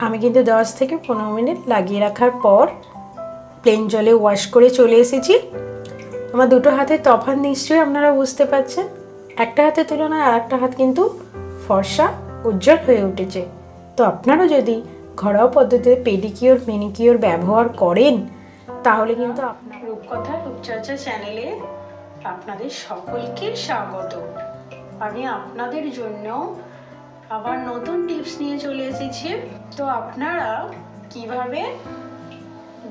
আমি কিন্তু 10 থেকে 15 মিনিট লাগিয়ে রাখার পর প্লেন জলে ওয়াশ করে চলে এসেছি। আমার দুটো হাতের তফাৎ নিশ্চয়ই আপনারা বুঝতে পারছেন। একটা হাতের তুলনায় আর একটা হাত কিন্তু ফর্সা উজ্জ্বল হয়ে উঠেছে। তো আপনারা যদি ঘরোয়া পদ্ধতিতে পেডিকিওর ম্যানিকিওর ব্যবহার করেন তাহলে কিন্তু আপনার রূপকথা রূপচর্চা চ্যানেলে আপনাদের সকলকে স্বাগত। আমি আপনাদের জন্য আবার নতুন টিপস নিয়ে চলে এসেছি। তো আপনারা কিভাবে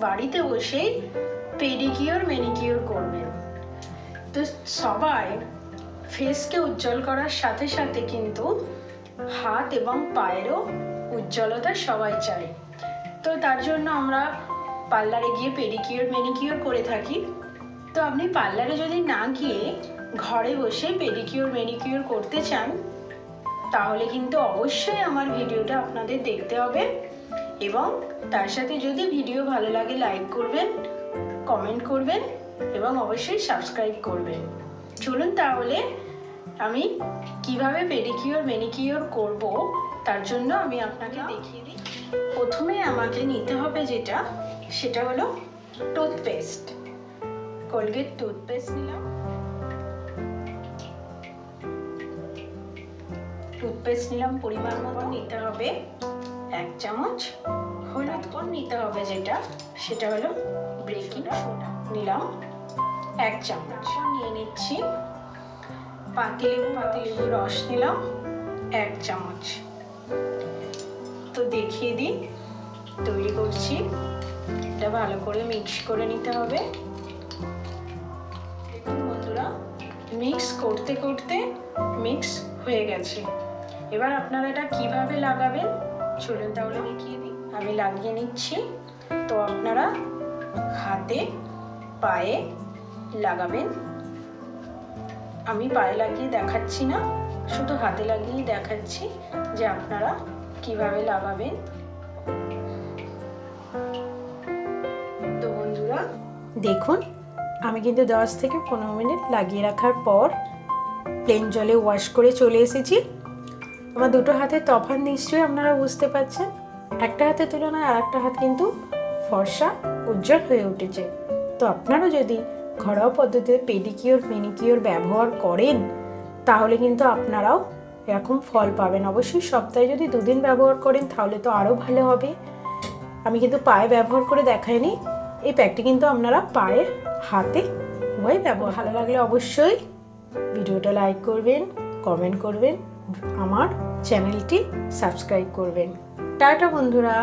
বাড়িতে বসেই পেডিকিওর ম্যানিকিওর করবেন। তো সবাই ফেসকে উজ্জ্বল করার সাথে সাথে কিন্তু হাত এবং পায়েরও উজ্জ্বলতা সবাই চায়। তো তার জন্য আমরা পার্লারে গিয়ে পেডিকিওর ম্যানিকিওর করে থাকি। তো আপনি পার্লারে যদি না গিয়ে ঘরে বসে পেডিকিওর ম্যানিকিওর করতে চান তাহলে কিন্তু অবশ্যই আমার ভিডিওটা আপনাদের দেখতে হবে এবং তার সাথে যদি ভিডিও ভালো লাগে লাইক করবেন, কমেন্ট করবেন এবং অবশ্যই সাবস্ক্রাইব করবেন। চলুন তাহলে আমি কিভাবে পেডিকিওর ম্যানিকিওর করব তার জন্য আমি আপনাকে দেখিয়ে দিই। প্রথমে আমাকে নিতে হবে সেটা হলো টুথপেস্ট। কোলগেট টুথপেস্ট নিলাম। টুথপেস্ট নিলাম পরিমাণ মতো। নিতে হবে 1 চামচ। হলুদ গুঁড়ো নিতে হবে সেটা হলো বেকিং সোডা নিলাম 1 চামচ। নিয়ে নিচ্ছি পাতিলেবুর রস নিলাম 1 চামচ। তো দেখিয়ে দিই তৈরি করছি। এটা ভালো করে মিক্স করে নিতে হবে। দেখুন বন্ধুরা, মিক্স করতে করতে মিক্স হয়ে গেছে। এবার আপনারা এটা কিভাবে লাগাবেন চলুন তাহলে দেখিয়ে দিই। আমি লাগিয়ে নিচ্ছি। তো আপনারা হাতে পায়ে লাগাবেন। আমি পায়ে লাগিয়ে দেখাচ্ছি না, শুধু হাতে লাগিয়ে দেখাচ্ছি যে আপনারা কিভাবে লাগাবেন। তো বন্ধুরা দেখুন, আমি কিন্তু 10 থেকে 15 মিনিট লাগিয়ে রাখার পর প্লেন জলে ওয়াশ করে চলে এসেছি। আমার দুটো হাতের তফাৎ নিশ্চয়ই আপনারা বুঝতে পারছেন। একটা হাতের তুলনায় আর একটা হাত কিন্তু ফর্সা উজ্জ্বল হয়ে উঠেছে। তো আপনারা যদি ঘরোয়া পদ্ধতিতে পেডিকিওর ম্যানিকিওর ব্যবহার করেন তাহলে কিন্তু আপনারাও এরকম ফল পাবেন। অবশ্যই সপ্তাহে যদি 2 দিন ব্যবহার করেন তাহলে তো আরও ভালো হবে। আমি কিন্তু পায়ে ব্যবহার করে দেখাইনি। এই প্যাকটি কিন্তু আপনারা পায়ে হাতে উভয় ব্যবহার। ভালো লাগলে অবশ্যই ভিডিওটা লাইক করবেন, কমেন্ট করবেন, আমার চ্যানেলটি সাবস্ক্রাইব করবেন। টাটা বন্ধুরা।